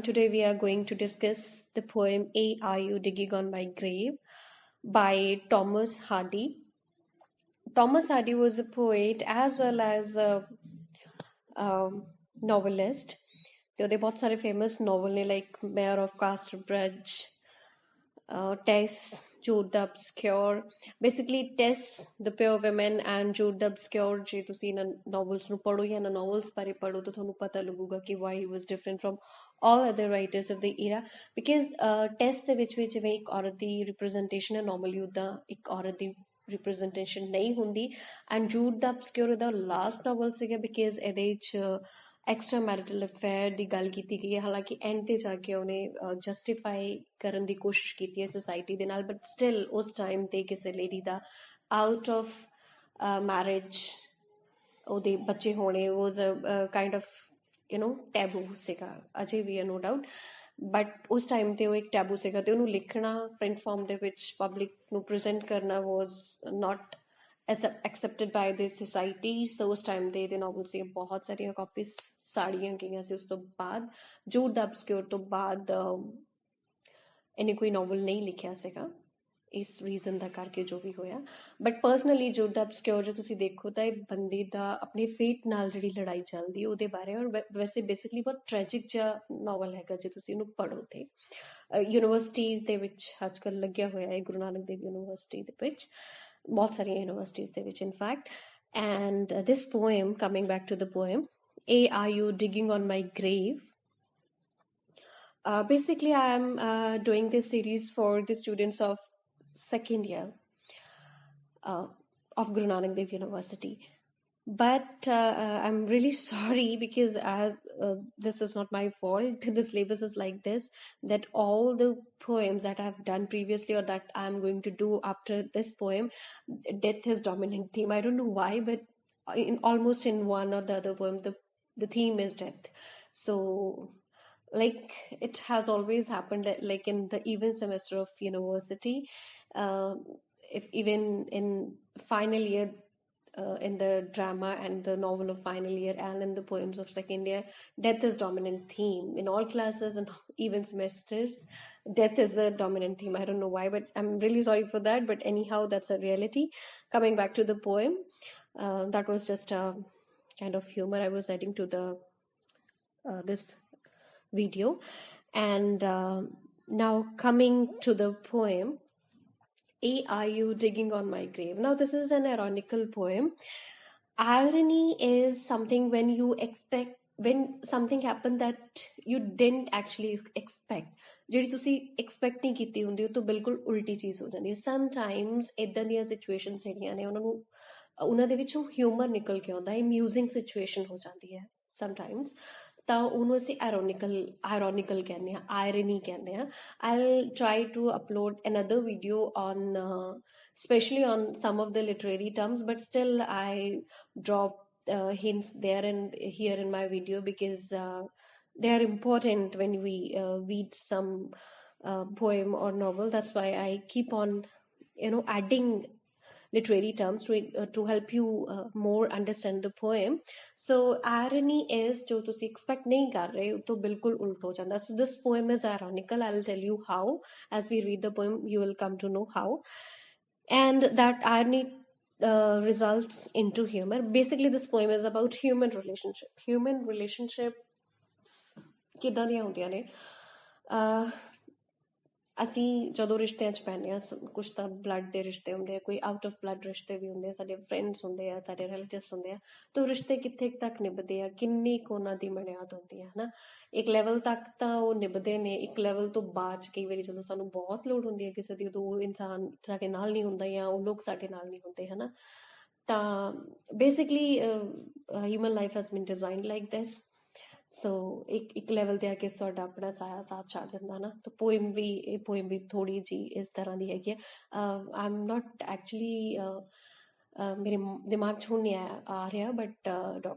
today we are going to discuss the poem A Are You Digging on My Grave by Thomas Hardy. Thomas Hardy was a poet as well as a novelist. ਤੇ ਉਹਦੇ ਬਹੁਤ ਸਾਰੇ famous novel ਨੇ like Mayor of Casterbridge, Tess, Jude the Obscure. Basically, Tess, The Pure Women and Jude the Obscure, ਜੇ ਤੁਸੀਂ ਇਹਨਾਂ novels ਨੂੰ ਪੜ੍ਹੋ ਜਾਂ ਇਹਨਾਂ novels ਬਾਰੇ ਪੜ੍ਹੋ ਤਾਂ ਤੁਹਾਨੂੰ ਪਤਾ ਲੱਗੂਗਾ ਕਿ why he was different from all other writers of the era. Because Tess ਦੇ ਵਿੱਚ ਵੀ ਜਿਵੇਂ ਇੱਕ ਔਰਤ ਦੀ representation ਹੈ normally ਉੱਦਾਂ ਇੱਕ ਔਰਤ ਦੀ representation ਨਹੀਂ ਹੁੰਦੀ. And Jude the Obscure ਉਹਦਾ last novel ਸੀਗਾ because ਇਹਦੇ 'ਚ ਐਕਸਟਰਾ ਮੈਰਿਟਲ ਅਫੇਅਰ ਦੀ ਗੱਲ ਕੀਤੀ ਗਈ ਹੈ. ਹਾਲਾਂਕਿ ਐਂਡ ਤੇ ਜਾ ਕੇ ਉਹਨੇ ਜਸਟੀਫਾਈ ਕਰਨ ਦੀ ਕੋਸ਼ਿਸ਼ ਕੀਤੀ ਹੈ ਸੋਸਾਇਟੀ ਦੇ ਨਾਲ, ਬਟ ਸਟਿਲ ਉਸ ਟਾਈਮ ਤੇ ਕਿਸੇ lady the out of marriage ਉਹਦੇ ਬੱਚੇ ਹੋਣੇ ਵਾਜ਼ ਅ ਕਾਈਂਡ ਆਫ ਟੈਬੂ ਸੀਗਾ, ਅਜੇ ਵੀ ਹੈ ਨੋ ਡਾਊਟ, ਬਟ ਉਸ ਟਾਈਮ ਤੇ ਉਹ ਇੱਕ ਟੈਬੂ ਸੀਗਾ ਤੇ ਉਹਨੂੰ ਲਿਖਣਾ ਪ੍ਰਿੰਟ ਫਾਰਮ ਦੇ ਵਿੱਚ ਪਬਲਿਕ ਨੂੰ ਪ੍ਰੈਜ਼ੈਂਟ ਕਰਨਾ ਵਾਜ਼ ਨਾਟ accepted by the society. So ਉਸ ਟਾਈਮ ਤੇ ਇਹਦੇ novels ਦੀਆਂ ਬਹੁਤ ਸਾਰੀਆਂ ਕਾਪੀਜ਼ ਸਾੜੀਆਂ ਗਈਆਂ ਸੀ. ਉਸ ਤੋਂ ਬਾਅਦ ਜੂਡ ਦ ਅਬਸਕਿਓਰ ਤੋਂ ਬਾਅਦ ਇਹਨੇ ਕੋਈ novel ਨਹੀਂ ਲਿਖਿਆ ਸੀਗਾ ਇਸ ਰੀਜ਼ਨ ਦਾ ਕਰਕੇ ਜੋ ਵੀ ਹੋਇਆ. ਬਟ ਪਰਸਨਲੀ ਜੂਡ ਦ ਅਬਸਕਿਓਰ ਜੇ ਤੁਸੀਂ ਦੇਖੋ ਤਾਂ ਇਹ ਬੰਦੇ ਦਾ ਆਪਣੇ ਫੇਟ ਨਾਲ ਜਿਹੜੀ ਲੜਾਈ ਚੱਲਦੀ ਉਹਦੇ ਬਾਰੇ, ਔਰ ਵੈਸੇ ਬੇਸਿਕਲੀ ਬਹੁਤ ਟ੍ਰੈਜਿਕ ਜਿਹਾ ਨਾਵਲ ਹੈਗਾ ਜੇ ਤੁਸੀਂ ਇਹਨੂੰ ਪੜ੍ਹੋ ਤੇ. ਯੂਨੀਵਰਸਿਟੀਜ਼ ਦੇ ਵਿੱਚ ਅੱਜ ਕੱਲ੍ਹ ਲੱਗਿਆ ਹੋਇਆ ਹੈ, ਗੁਰੂ ਨਾਨਕ ਦੇਵ ਯੂਨੀਵਰਸਿਟੀ ਦੇ ਵਿੱਚ, ਬਹੁਤ ਸਾਰੀਆਂ ਯੂਨੀਵਰਸਿਟੀਜ਼ ਦੇ ਵਿੱਚ in fact. And this poem, coming back to the poem, A Are You Digging on My Grave? Basically, I am doing this series for the students of second year of Guru Nanak Dev University. But I'm really sorry because this is not my fault. The syllabus is like this, that all the poems that I've done previously or that I'm going to do after this poem, death is dominant theme. I don't know why, but almost in one or the other poem, the theme is death. So like it has always happened that like in the even semester of university, if even in final year, in the drama and the novel of final year and in the poems of second year, death is dominant theme in all classes and even semesters. Death is the dominant theme. I don't know why, but I'm really sorry for that, but anyhow that's a reality. Coming back to the poem, that was just a kind of humor I was adding to the this video. And now coming to the poem A Are You Digging on My Grave? Now this is an ironical poem. Irony is something when you expect, when something happened that you didn't actually expect, ਜਿਹੜੀ ਤੁਸੀਂ expect ਨਹੀਂ ਕੀਤੀ ਹੁੰਦੀ ਉਹ ਤੋਂ ਬਿਲਕੁਲ ਉਲਟੀ ਚੀਜ਼ ਹੋ ਜਾਂਦੀ ਹੈ. ਸਮਟਾਈਮਸ ਇੱਦਾਂ ਦੀਆਂ ਸਿਚੁਏਸ਼ਨਸ ਜਿਹੜੀਆਂ ਨੇ ਉਹਨਾਂ ਦੇ ਵਿੱਚੋਂ ਹਿਊਮਰ ਨਿਕਲ ਕੇ ਆਉਂਦਾ ਹੈ, ਅਮਿਊਜ਼ਿੰਗ ਸਿਚੁਏਸ਼ਨ ਹੋ ਜਾਂਦੀ ਹੈ ਸਮਟਾਈਮਸ, ਤਾਂ ਉਹਨੂੰ ਅਸੀਂ ਆਇਰੋਨਿਕਲ ਕਹਿੰਦੇ ਹਾਂ, ਆਇਰਨੀ ਕਹਿੰਦੇ ਹਾਂ. I'll try to upload another video on especially on some of the literary terms, but still I drop hints there and here in my video because they are important when we read some poem or novel. That's why I keep on adding literary terms to help you more understand the poem. So irony is jo tusi expect nahi kar rahe ho to bilkul ult ho janda. So this poem is ironical. I'll tell you how. As we read the poem you will come to know how, and that irony results into humor. Basically this poem is about human relationships ਕਿੱਦਾਂ ਦੀਆਂ ਹੁੰਦੀਆਂ ਨੇ. ਅਸੀਂ ਜਦੋਂ ਰਿਸ਼ਤਿਆਂ 'ਚ ਪੈਂਦੇ ਹਾਂ, ਕੁਛ ਤਾਂ ਬਲੱਡ ਦੇ ਰਿਸ਼ਤੇ ਹੁੰਦੇ ਆ, ਕੋਈ ਆਊਟ ਆਫ ਬਲੱਡ ਰਿਸ਼ਤੇ ਵੀ ਹੁੰਦੇ ਆ, ਸਾਡੇ ਫਰੈਂਡਸ ਹੁੰਦੇ ਆ, ਸਾਡੇ ਰਿਲੇਟਿਵਸ ਹੁੰਦੇ ਆ, ਤਾਂ ਉਹ ਰਿਸ਼ਤੇ ਕਿੱਥੇ ਤੱਕ ਨਿਭਦੇ ਆ, ਕਿੰਨੀ ਕੁ ਉਹਨਾਂ ਦੀ ਬੁਨਿਆਦ ਹੁੰਦੀ ਹੈ ਨਾ. ਇੱਕ ਲੈਵਲ ਤੱਕ ਤਾਂ ਉਹ ਨਿਭਦੇ ਨੇ, ਇੱਕ ਲੈਵਲ ਤੋਂ ਬਾਅਦ 'ਚ ਕਈ ਵਾਰੀ ਜਦੋਂ ਸਾਨੂੰ ਬਹੁਤ ਲੋੜ ਹੁੰਦੀ ਹੈ ਕਿਸੇ ਦੀ, ਉਦੋਂ ਉਹ ਇਨਸਾਨ ਸਾਡੇ ਨਾਲ ਨਹੀਂ ਹੁੰਦਾ ਜਾਂ ਉਹ ਲੋਕ ਸਾਡੇ ਨਾਲ ਨਹੀਂ ਹੁੰਦੇ, ਹੈ ਨਾ. ਤਾਂ basically human life has been designed like this. So ਇੱਕ ਲੈਵਲ ਤੇ ਆ ਕੇ ਤੁਹਾਡਾ ਆਪਣਾ ਸਾਇਆ ਸਾਥ ਛੱਡ ਦਿੰਦਾ ਨਾ. ਤਾਂ ਪੋਇਮ ਵੀ ਥੋੜੀ ਜੀ ਇਸ ਤਰ੍ਹਾਂ ਦੀ ਹੈਗੀ ਆ. ਆਈ ਐਮ ਨਾਟ ਐਕਚੁਅਲੀ ਮੇਰੇ ਦਿਮਾਗ 'ਚ ਹੁਣ ਨਹੀਂ ਆ ਰਿਹਾ, ਬਟ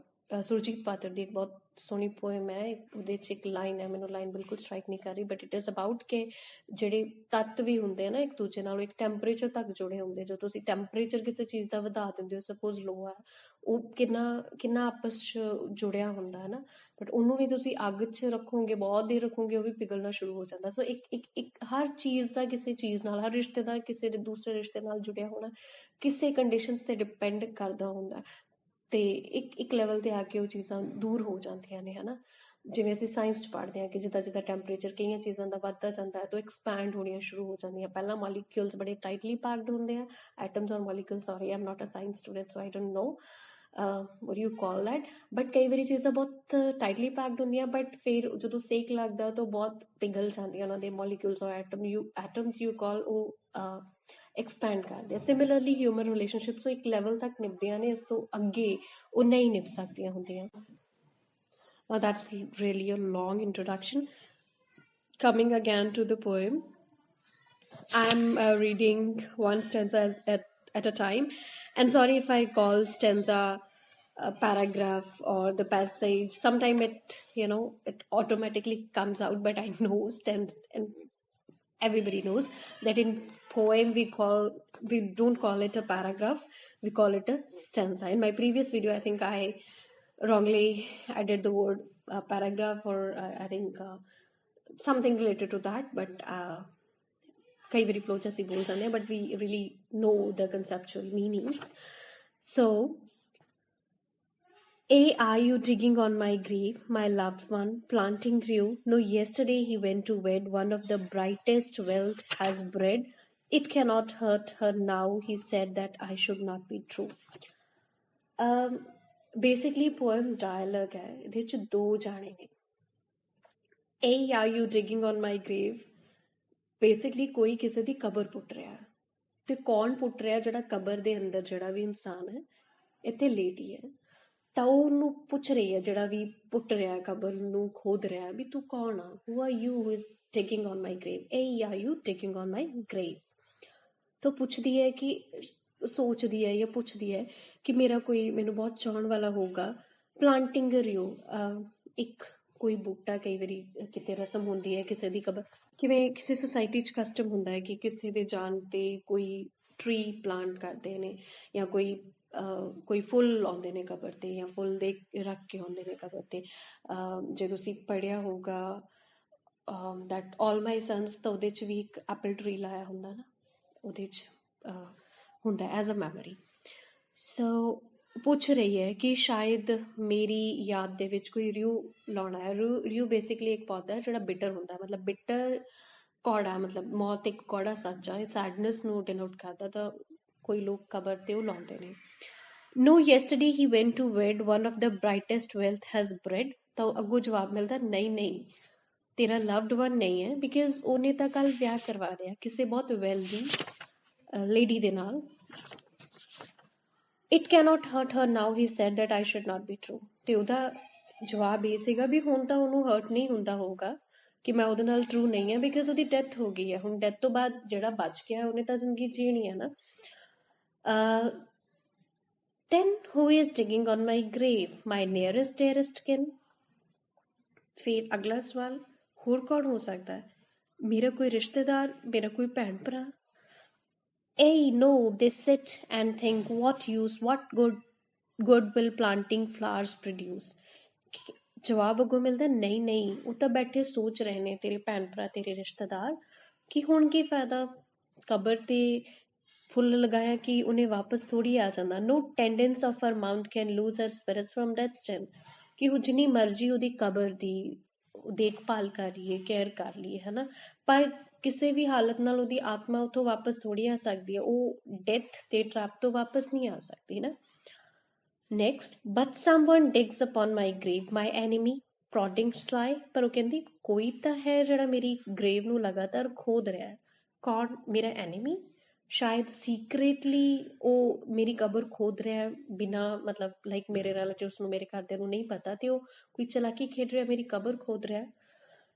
ਸੁਰਜੀਤ ਪਾਤਰ ਦੀ ਇੱਕ ਬਹੁਤ ਸੋਹਣੀ ਪੋਇਮ ਹੈ। ਉਹਦੇ 'ਚ ਇੱਕ ਲਾਈਨ ਹੈ, ਮੈਨੂੰ ਲਾਈਨ ਬਿਲਕੁਲ ਸਟਰਾਈਕ ਨਹੀਂ ਕਰ ਰਹੀ, ਬਟ ਇਟ ਇਜ਼ ਅਬਾਊਟ ਕਿ ਜਿਹੜੇ ਤੱਤ ਵੀ ਹੁੰਦੇ ਆ ਨਾ ਇੱਕ ਦੂਜੇ ਨਾਲ ਇੱਕ ਟੈਂਪਰੇਚਰ ਤੱਕ ਜੁੜੇ ਹੁੰਦੇ। ਜਦੋਂ ਤੁਸੀਂ ਟੈਂਪਰੇਚਰ ਕਿਸੇ ਚੀਜ਼ ਦਾ ਵਧਾ ਦਿੰਦੇ ਹੋ, ਸਪੋਜ਼ ਲੋ ਆ, ਉਹ ਕਿੰਨਾ ਕਿੰਨਾ ਆਪਸ 'ਚ ਜੁੜਿਆ ਹੁੰਦਾ ਹੈ ਨਾ, ਬਟ ਉਹਨੂੰ ਵੀ ਤੁਸੀਂ ਅੱਗ 'ਚ ਰੱਖੋਗੇ, ਬਹੁਤ ਦੇਰ ਰੱਖੋਗੇ, ਉਹ ਵੀ ਪਿਘਲਣਾ ਸ਼ੁਰੂ ਹੋ ਜਾਂਦਾ। ਸੋ ਇੱਕ ਹਰ ਚੀਜ਼ ਦਾ ਕਿਸੇ ਚੀਜ਼ ਨਾਲ, ਹਰ ਰਿਸ਼ਤੇ ਦਾ ਕਿਸੇ ਦੇ ਦੂਸਰੇ ਰਿਸ਼ਤੇ ਨਾਲ ਜੁੜਿਆ ਹੋਣਾ ਕਿਸੇ ਕੰਡੀਸ਼ਨਸ 'ਤੇ ਡਿਪੈਂਡ ਕਰਦਾ ਹੁੰਦਾ, ਤੇ ਇੱਕ ਲੈਵਲ 'ਤੇ ਆ ਕੇ ਉਹ ਚੀਜ਼ਾਂ ਦੂਰ ਹੋ ਜਾਂਦੀਆਂ ਨੇ, ਹੈ ਨਾ। ਜਿਵੇਂ ਅਸੀਂ ਸਾਇੰਸ 'ਚ ਪੜ੍ਹਦੇ ਹਾਂ ਕਿ ਜਿੱਦਾਂ ਜਿੱਦਾਂ ਟੈਂਪਰੇਚਰ ਕਈਆਂ ਚੀਜ਼ਾਂ ਦਾ ਵੱਧਦਾ ਜਾਂਦਾ ਹੈ ਤਾਂ ਐਕਸਪੈਂਡ ਹੋਣੀਆਂ ਸ਼ੁਰੂ ਹੋ ਜਾਂਦੀਆਂ। ਪਹਿਲਾਂ ਮੋਲੀਕਿਊਲਸ ਬੜੇ ਟਾਈਟਲੀ ਪੈਕਡ ਹੁੰਦੇ ਆ, ਐਟਮਸ ਔਰ molecule, sorry I am not a science student so I don't know what you call that, but ਕਈ ਵਾਰੀ ਚੀਜ਼ਾਂ ਬਹੁਤ ਟਾਈਟਲੀ ਪੈਕਡ ਹੁੰਦੀਆਂ, ਬਟ ਫਿਰ ਜਦੋਂ ਸੇਕ ਲੱਗਦਾ ਤਾਂ ਬਹੁਤ ਪਿਘਲ ਜਾਂਦੀਆਂ ਉਹਨਾਂ ਦੇ ਮੋਲੀਕਿਊਲਸ ਔਰ ਐਟਮਸ ਯੂ ਕਾਲ, ਉਹ ਐਕਸਪੈਂਡ ਕਰਦੇ ਆ। ਸਿਮਿਲਰਲੀ ਹਿਊਮਨ ਰਿਲੇਸ਼ਨਸ਼ਿਪਸ ਇੱਕ ਲੈਵਲ ਤੱਕ ਨਿਭਦੀਆਂ ਨੇ, ਇਸ ਤੋਂ ਅੱਗੇ ਉਹ ਨਹੀਂ ਨਿਭ ਸਕਦੀਆਂ ਹੁੰਦੀਆਂ। That's really a long introduction. Coming again to the poem, I'm reading one stanza at a time, and sorry if I call stanza a paragraph or the passage. Sometimes it automatically comes out, but I know stanza, and everybody knows that in poem we don't call it a paragraph, we call it a stanza. In my previous video, I think I wrongly added the word paragraph, or I think something related to that, but ਕਈ ਵਾਰੀ flow 'ਚ ਅਸੀਂ ਬੋਲ ਜਾਂਦੇ ਹਾਂ, but we really know the conceptual meanings. So are you digging on my grave, my loved one, planting grew? No, yesterday he went to wed, one of the brightest wealth has bred. It cannot hurt her now, he said that I should not be true. Basically poem dialogue ਹੈ, ਇਹਦੇ 'ਚ ਦੋ ਜਾਣੇ ਨੇ। are you digging on my grave, basically ਕੋਈ ਕਿਸੇ ਦੀ ਕਬਰ ਪੁੱਟ ਰਿਹਾ, ਤੇ ਕੌਣ ਪੁੱਟ ਰਿਹਾ? ਜਿਹੜਾ ਕਬਰ ਦੇ ਅੰਦਰ ਜਿਹੜਾ ਵੀ ਇਨਸਾਨ ਹੈ ਇੱਥੇ ਲੇਟੀ ਹੈ, ਤਾਂ ਉਹ ਉਹਨੂੰ ਪੁੱਛ ਰਹੀ ਹੈ, ਜਿਹੜਾ ਵੀ ਪੁੱਟ ਰਿਹਾ ਕਬਰ ਨੂੰ, ਖੋਦ ਰਿਹਾ, ਵੀ ਤੂੰ ਕੌਣ ਆ? Who are you who is taking on my grave, are you taking on my grave? ਤਾਂ ਪੁੱਛਦੀ ਹੈ ਕਿ ਸੋਚਦੀ ਹੈ ਜਾਂ ਪੁੱਛਦੀ ਹੈ ਕਿ ਮੈਨੂੰ ਬਹੁਤ ਚਾਹਣ ਵਾਲਾ ਹੋਊਗਾ। ਪਲਾਂਟਿੰਗ ਰਿਓ, ਇੱਕ ਕੋਈ ਬੂਟਾ, ਕਈ ਵਾਰੀ ਕਿਤੇ ਰਸਮ ਹੁੰਦੀ ਹੈ ਕਿਸੇ ਦੀ ਕਬਰ, ਕਿਵੇਂ ਕਿਸੇ ਸੁਸਾਇਟੀ 'ਚ ਕਸਟਮ ਹੁੰਦਾ ਹੈ ਕਿ ਕਿਸੇ ਦੇ ਜਾਣ 'ਤੇ ਕੋਈ ਟਰੀ ਪਲਾਂਟ ਕਰਦੇ ਨੇ, ਜਾਂ ਕੋਈ ਫੁੱਲ ਲਾਉਂਦੇ ਨੇ ਕਬਰ 'ਤੇ, ਜਾਂ ਫੁੱਲ ਦੇ ਰੱਖ ਕੇ ਆਉਂਦੇ ਨੇ ਕਬਰ 'ਤੇ। ਜੇ ਤੁਸੀਂ ਪੜ੍ਹਿਆ ਹੋਊਗਾ ਦੈਟ ਆਲ ਮਾਈ ਸਨਸ, ਤਾਂ ਉਹਦੇ 'ਚ ਵੀ ਇੱਕ ਐਪਲ ਟਰੀ ਲਾਇਆ ਹੁੰਦਾ ਨਾ, ਉਹਦੇ 'ਚ ਹੁੰਦਾ ਐਜ਼ ਅ ਮੈਮਰੀ। ਸੋ ਪੁੱਛ ਰਹੀ ਹੈ ਕਿ ਸ਼ਾਇਦ ਮੇਰੀ ਯਾਦ ਦੇ ਵਿੱਚ ਕੋਈ ਰਿਊ ਲਾਉਣਾ ਹੈ। ਰਿਊ ਬੇਸਿਕਲੀ ਇੱਕ ਪੌਦਾ ਜਿਹੜਾ ਬਿਟਰ ਹੁੰਦਾ, ਮਤਲਬ ਬਿਟਰ ਕੌੜਾ, ਮਤਲਬ ਮੌਤ ਇੱਕ ਕੌੜਾ ਸੱਚ ਆ, ਸੈਡਨੈਸ ਨੂੰ ਡਿਨੋਟ ਕਰਦਾ, ਤਾਂ ਕੋਈ ਲੋਕ ਕਬਰ 'ਤੇ ਉਹ ਲਾਉਂਦੇ ਨੇ। No, yesterday he went to wed, one of the brightest wealth has bred. ਤਾਂ ਅੱਗੋਂ ਜਵਾਬ ਮਿਲਦਾ, ਨਹੀਂ ਤੇਰਾ ਲਵਡ ਵਨ ਨਹੀਂ ਹੈ, ਬਿਕਾਜ਼ ਉਹਨੇ ਤਾਂ ਕੱਲ ਵਿਆਹ ਕਰਵਾ ਲਿਆ ਕਿਸੇ ਬਹੁਤ ਵੈਲਦੀ ਲੇਡੀ ਦੇ ਨਾਲ। It cannot hurt her now, he said that I should not be true. ਤੇ ਉਹਦਾ ਜਵਾਬ ਇਹ ਸੀਗਾ ਵੀ ਹੁਣ ਤਾਂ ਉਹਨੂੰ ਹਰਟ ਨਹੀਂ ਹੁੰਦਾ ਹੋਊਗਾ ਕਿ ਮੈਂ ਉਹਦੇ ਨਾਲ ਟਰੂ ਨਹੀਂ ਹਾਂ, ਬਿਕਾਜ਼ ਉਹਦੀ ਡੈਥ ਹੋ ਗਈ ਹੈ। ਹੁਣ ਡੈਥ ਤੋਂ ਬਾਅਦ ਜਿਹੜਾ ਬਚ ਗਿਆ ਉਹਨੇ ਤਾਂ ਜ਼ਿੰਦਗੀ ਜੀਣੀ ਹੈ ਨਾ। Then who is digging on my grave, my nearest dearest kin? ਫਿਰ ਅਗਲਾ ਸਵਾਲ, ਹੋਰ ਕੌਣ ਹੋ ਸਕਦਾ ਹੈ? ਮੇਰਾ ਕੋਈ ਰਿਸ਼ਤੇਦਾਰ, ਮੇਰਾ ਕੋਈ ਭੈਣ ਭਰਾ? No, they sit and think, what use, what good will planting flowers produce? ਜਵਾਬ ਅੱਗੋਂ ਮਿਲਦਾ, ਨਹੀਂ ਉਹ ਤਾਂ ਬੈਠੇ ਸੋਚ ਰਹੇ ਨੇ, ਤੇਰੇ ਭੈਣ ਭਰਾ, ਤੇਰੇ ਰਿਸ਼ਤੇਦਾਰ, ਕਿ ਹੁਣ ਕੀ ਫਾਇਦਾ ਕਬਰ 'ਤੇ ਫੁੱਲ ਲਗਾਇਆ ਕਿ ਉਹਨੇ ਵਾਪਸ ਥੋੜ੍ਹੀ ਆ ਜਾਂਦਾ। No tendance of her mount can lose her spirits from death's den, ਕਿ ਉਹ ਜਿੰਨੀ ਮਰਜ਼ੀ ਉਹਦੀ ਕਬਰ ਦੀ ਦੇਖਭਾਲ ਕਰ ਲਈਏ, ਕੇਅਰ ਕਰ ਲਈਏ, ਹੈ ਨਾ, ਪਰ ਕਿਸੇ ਵੀ ਹਾਲਤ ਨਾਲ ਉਹਦੀ ਆਤਮਾ ਉੱਥੋਂ ਵਾਪਸ ਥੋੜ੍ਹੀ ਆ ਸਕਦੀ ਹੈ, ਉਹ ਡੈਥ ਤੇ ਟਰੈਪ ਤੋਂ ਵਾਪਸ ਨਹੀਂ ਆ ਸਕਦੀ ਨਾ। Next, but someone digs upon my grave, my enemy, prodding sly. ਪਰ ਉਹ ਕਹਿੰਦੀ ਕੋਈ ਤਾਂ ਹੈ ਜਿਹੜਾ ਮੇਰੀ ਗ੍ਰੇਵ ਨੂੰ ਲਗਾਤਾਰ ਖੋਦ ਰਿਹਾ। ਕੌਣ? ਮੇਰਾ ਐਨੀਮੀ। ਸ਼ਾਇਦ ਸੀਕ੍ਰੇਟਲੀ ਉਹ ਮੇਰੀ ਕਬਰ ਖੋਦ ਰਿਹਾ ਬਿਨਾਂ, ਮਤਲਬ ਲਾਈਕ ਮੇਰੇ ਰਿਲੇਟਿਵਸ ਨੂੰ, ਮੇਰੇ ਘਰਦਿਆਂ ਨੂੰ ਨਹੀਂ ਪਤਾ, ਤੇ ਉਹ ਕੋਈ ਚਲਾਕੀ ਖੇਡ ਰਿਹਾ, ਮੇਰੀ ਕਬਰ ਖੋਦ ਰਿਹਾ।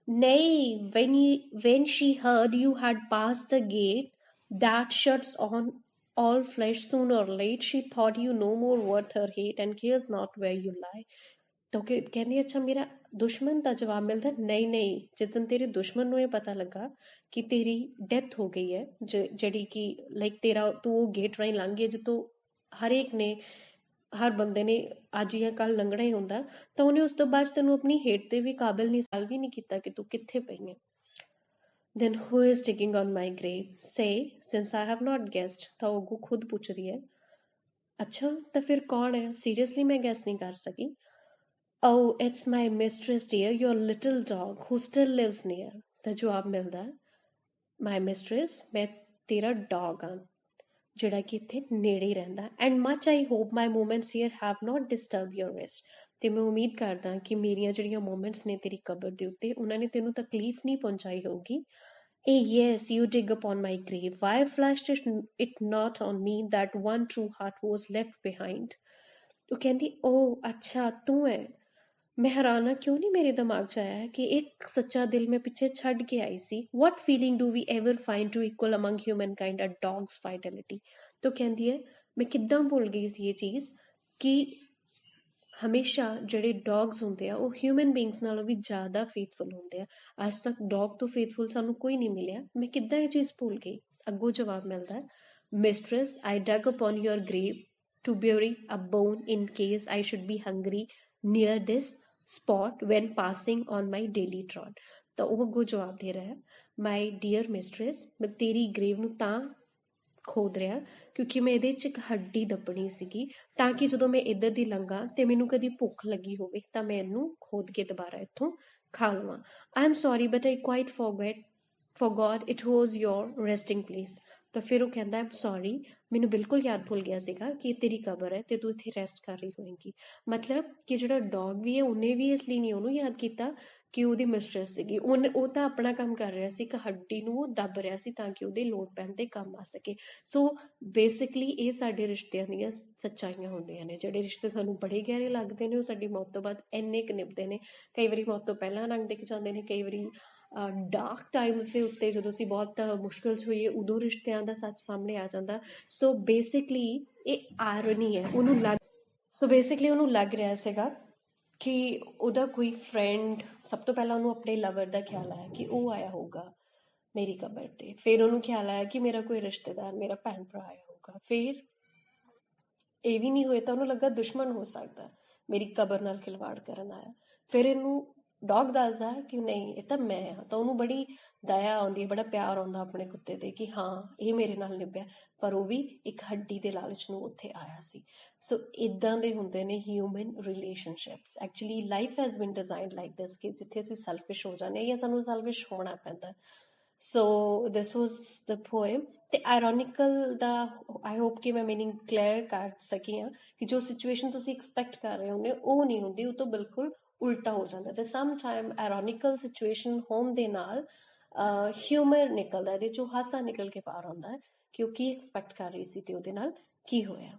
Nay, when she heard you had passed the gate that shuts on all flesh, soon or late, she thought you no more worth her hate and cares not where you lie. ਤਾਂ ਕਹਿੰਦੀ ਅੱਛਾ ਮੇਰਾ ਦੁਸ਼ਮਣ? ਤਾਂ ਜਵਾਬ ਮਿਲਦਾ ਨਹੀਂ ਨਹੀਂ, ਜਿੱਦਣ ਤੇਰੇ ਦੁਸ਼ਮਣ ਨੂੰ ਇਹ ਪਤਾ ਲੱਗਾ ਕਿ ਤੇਰੀ ਡੈਥ ਹੋ ਗਈ ਹੈ, ਜਿਹੜੀ ਕਿ ਲਾਈਕ ਤੇਰਾ ਤੂੰ ਉਹ ਗੇਟ ਰਾਹੀਂ ਲੰਘ ਗਿਆ ਜਿੱਥੋਂ ਹਰੇਕ ਨੇ ਹਰ ਬੰਦੇ ਨੇ ਅੱਜ ਜਾਂ ਕੱਲ੍ਹ ਲੰਘਣਾ ਹੀ ਹੁੰਦਾ, ਤਾਂ ਉਹਨੇ ਉਸ ਤੋਂ ਬਾਅਦ ਤੈਨੂੰ ਆਪਣੀ ਹੇਟ ਦੇ ਵੀ ਕਾਬਿਲ ਨਹੀਂ ਸਵਾਲ ਵੀ ਨਹੀਂ ਕੀਤਾ ਕਿ ਤੂੰ ਕਿੱਥੇ ਪਈ ਹੈ। then who is digging on my grave? say since I have not guessed। ਤਾਂ ਉਹ ਅੱਗੋਂ ਖੁਦ ਪੁੱਛਦੀ ਹੈ ਅੱਛਾ ਤਾਂ ਫਿਰ ਕੌਣ ਹੈ? ਸੀਰੀਅਸਲੀ ਮੈਂ ਗੈਸ ਨਹੀਂ ਕਰ ਸਕੀ। oh it's my mistress dear, your little dog who still lives near। ਤਾਂ ਜਵਾਬ ਮਿਲਦਾ my mistress, ਮੈਂ ਤੇਰਾ ਡੌਗ ਹਾਂ ਜਿਹੜਾ ਕਿ ਇੱਥੇ ਨੇੜੇ ਹੀ ਰਹਿੰਦਾ। And much I hope my moments here have not disturb your rest. ਅਤੇ ਮੈਂ ਉਮੀਦ ਕਰਦਾ ਕਿ ਮੇਰੀਆਂ ਜਿਹੜੀਆਂ ਮੂਮੈਂਟਸ ਨੇ ਤੇਰੀ ਕਬਰ ਦੇ ਉੱਤੇ ਉਹਨਾਂ ਨੇ ਤੈਨੂੰ ਤਕਲੀਫ ਨਹੀਂ ਪਹੁੰਚਾਈ ਹੋਊਗੀ। ਇਹ yes you dig upon my grave, why flashed it not on me that one true heart was left behind. ਉਹ ਕਹਿੰਦੀ ਓ ਅੱਛਾ ਤੂੰ ਹੈ। ਮੈਂ ਹੈਰਾਨ ਹਾਂ ਕਿਉਂ ਨਹੀਂ ਮੇਰੇ ਦਿਮਾਗ 'ਚ ਆਇਆ ਕਿ ਇੱਕ ਸੱਚਾ ਦਿਲ ਮੈਂ ਪਿੱਛੇ ਛੱਡ ਕੇ ਆਈ ਸੀ। What feeling do we ever find to equal among human kind a dog's fidelity. ਤਾਂ ਕਹਿੰਦੀ ਹੈ ਮੈਂ ਕਿੱਦਾਂ ਭੁੱਲ ਗਈ ਸੀ ਇਹ ਚੀਜ਼ ਕਿ ਹਮੇਸ਼ਾ ਜਿਹੜੇ ਡੌਗਸ ਹੁੰਦੇ ਆ ਉਹ ਹਿਊਮਨ ਬੀਂਗਸ ਨਾਲੋਂ ਵੀ ਜ਼ਿਆਦਾ ਫੇਥਫੁਲ ਹੁੰਦੇ ਆ। ਅੱਜ ਤੱਕ ਡੌਗ ਤੋਂ ਫੇਥਫੁਲ ਸਾਨੂੰ ਕੋਈ ਨਹੀਂ ਮਿਲਿਆ। ਮੈਂ ਕਿੱਦਾਂ ਇਹ ਚੀਜ਼ ਭੁੱਲ ਗਈ? ਅੱਗੋਂ ਜਵਾਬ ਮਿਲਦਾ mistress I Doug upon your grave to bury a bone in case I should be hungry near this spot when passing on my daily trot। ਤਾਂ ਉਹ ਅੱਗੋਂ ਜਵਾਬ ਦੇ ਰਿਹਾ my dear mistress, ਮੈਂ ਤੇਰੀ ਗ੍ਰੇਵ ਨੂੰ ਤਾਂ ਖੋਦ ਰਿਹਾ ਕਿਉਂਕਿ ਮੈਂ ਇਹਦੇ 'ਚ ਇੱਕ ਹੱਡੀ ਦੱਬਣੀ ਸੀਗੀ ਤਾਂ ਕਿ ਜਦੋਂ ਮੈਂ ਇੱਧਰ ਦੀ ਲੰਘਾਂ ਅਤੇ ਮੈਨੂੰ ਕਦੀ ਭੁੱਖ ਲੱਗੀ ਹੋਵੇ ਤਾਂ ਮੈਂ ਇਹਨੂੰ ਖੋਦ ਕੇ ਦੁਬਾਰਾ ਇੱਥੋਂ ਖਾ ਲਵਾਂ। I am sorry but I quite forgot it was your resting place। ਤਾਂ ਫਿਰ ਉਹ ਕਹਿੰਦਾ ਆਮ ਸੌਰੀ, ਮੈਨੂੰ ਬਿਲਕੁਲ ਯਾਦ ਭੁੱਲ ਗਿਆ ਸੀਗਾ ਕਿ ਇਹ ਤੇਰੀ ਕਬਰ ਹੈ ਅਤੇ ਤੂੰ ਇੱਥੇ ਰੈਸਟ ਕਰ ਰਹੀ ਹੋਏਗੀ। ਮਤਲਬ ਕਿ ਜਿਹੜਾ ਡੌਗ ਵੀ ਹੈ ਉਹਨੇ ਵੀ ਇਸ ਲਈ ਨਹੀਂ ਉਹਨੂੰ ਯਾਦ ਕੀਤਾ ਕਿ ਉਹਦੀ ਮਿਸਟਰੈਸ ਸੀਗੀ। ਉਹ ਤਾਂ ਆਪਣਾ ਕੰਮ ਕਰ ਰਿਹਾ ਸੀ, ਇੱਕ ਹੱਡੀ ਨੂੰ ਉਹ ਦੱਬ ਰਿਹਾ ਸੀ ਤਾਂ ਕਿ ਉਹਦੇ ਲੋੜ ਪੈਣ 'ਤੇ ਕੰਮ ਆ ਸਕੇ। ਸੋ ਬੇਸਿਕਲੀ ਇਹ ਸਾਡੇ ਰਿਸ਼ਤਿਆਂ ਦੀਆਂ ਸੱਚਾਈਆਂ ਹੁੰਦੀਆਂ ਨੇ। ਜਿਹੜੇ ਰਿਸ਼ਤੇ ਸਾਨੂੰ ਬੜੇ ਗਹਿਰੇ ਲੱਗਦੇ ਨੇ ਉਹ ਸਾਡੀ ਮੌਤ ਤੋਂ ਬਾਅਦ ਇੰਨੇ ਕੁ ਨਿਭਦੇ ਨੇ। ਕਈ ਵਾਰੀ ਮੌਤ ਤੋਂ ਪਹਿਲਾਂ ਰੰਗ ਦਿਖ ਜਾਂਦੇ ਨੇ, ਕਈ ਵਾਰੀ ਡਾਰਕ ਟਾਈਮਸ ਦੇ ਉੱਤੇ ਜਦੋਂ ਅਸੀਂ ਬਹੁਤ ਮੁਸ਼ਕਿਲ 'ਚ ਹੋਈਏ ਉਦੋਂ ਰਿਸ਼ਤਿਆਂ ਦਾ ਸੱਚ ਸਾਹਮਣੇ ਆ ਜਾਂਦਾ। ਸੋ ਬੇਸਿਕਲੀ ਇਹ ਆਇਰਨੀ ਹੈ। ਉਹਨੂੰ ਲੱਗ ਰਿਹਾ ਸੀਗਾ ਕਿ ਉਹਦਾ ਕੋਈ ਫਰੈਂਡ, ਸਭ ਤੋਂ ਪਹਿਲਾਂ ਉਹਨੂੰ ਆਪਣੇ ਲਵਰ ਦਾ ਖਿਆਲ ਆਇਆ ਕਿ ਉਹ ਆਇਆ ਹੋਊਗਾ ਮੇਰੀ ਕਬਰ 'ਤੇ। ਫਿਰ ਉਹਨੂੰ ਖਿਆਲ ਆਇਆ ਕਿ ਮੇਰਾ ਕੋਈ ਰਿਸ਼ਤੇਦਾਰ, ਮੇਰਾ ਭੈਣ ਭਰਾ ਆਇਆ ਹੋਊਗਾ। ਫਿਰ ਇਹ ਵੀ ਨਹੀਂ ਹੋਏ ਤਾਂ ਉਹਨੂੰ ਲੱਗਾ ਦੁਸ਼ਮਣ ਹੋ ਸਕਦਾ ਮੇਰੀ ਕਬਰ ਨਾਲ ਖਿਲਵਾੜ ਕਰਨ ਆਇਆ। ਫਿਰ ਇਹਨੂੰ ਡੌਗ ਦੱਸਦਾ ਕਿ ਨਹੀਂ ਇਹ ਤਾਂ ਮੈਂ ਹਾਂ। ਤਾਂ ਉਹਨੂੰ ਬੜੀ ਦਇਆ ਆਉਂਦੀ ਹੈ, ਬੜਾ ਪਿਆਰ ਆਉਂਦਾ ਆਪਣੇ ਕੁੱਤੇ 'ਤੇ ਕਿ ਹਾਂ ਇਹ ਮੇਰੇ ਨਾਲ ਨਿਭਿਆ, ਪਰ ਉਹ ਵੀ ਇੱਕ ਹੱਡੀ ਦੇ ਲਾਲਚ ਨੂੰ ਉੱਥੇ ਆਇਆ ਸੀ। ਸੋ ਇੱਦਾਂ ਦੇ ਹੁੰਦੇ ਨੇ human relationships. Actually life has been designed like ਦਿਸ ਕਿ ਜਿੱਥੇ ਅਸੀਂ ਸੈਲਫਿਸ਼ ਹੋ ਜਾਂਦੇ ਹਾਂ ਜਾਂ ਸਾਨੂੰ ਸੈਲਫਿਸ਼ ਹੋਣਾ ਪੈਂਦਾ। ਸੋ ਦਿਸ ਵਾਜ਼ ਦ ਪੋਇਮ। ਅਤੇ ਆਇਰੋਨਿਕਲ ਦਾ ਆਈ ਹੋਪ ਕਿ ਮੈਂ ਮੀਨਿੰਗ ਕਲੀਅਰ ਕਰ ਸਕੀ ਹਾਂ ਕਿ ਜੋ ਸਿਚੁਏਸ਼ਨ ਤੁਸੀਂ ਐਕਸਪੈਕਟ ਕਰ ਰਹੇ ਹੁੰਦੇ ਉਹ ਨਹੀਂ ਹੁੰਦੀ, ਉਹ ਤੋਂ ਬਿਲਕੁਲ ਉਲਟਾ ਹੋ ਜਾਂਦਾ। ਅਤੇ ਸਮ ਟਾਈਮ ਆਇਰੋਨਿਕਲ ਸਿਚੁਏਸ਼ਨ ਹੋਣ ਦੇ ਨਾਲ ਹਿਊਮਰ ਨਿਕਲਦਾ, ਇਹਦੇ 'ਚੋਂ ਹਾਸਾ ਨਿਕਲ ਕੇ ਬਾਹਰ ਆਉਂਦਾ ਹੈ ਕਿ ਉਹ ਕੀ ਐਕਸਪੈਕਟ ਕਰ ਰਹੀ ਸੀ ਅਤੇ ਉਹਦੇ ਨਾਲ ਕੀ ਹੋਇਆ।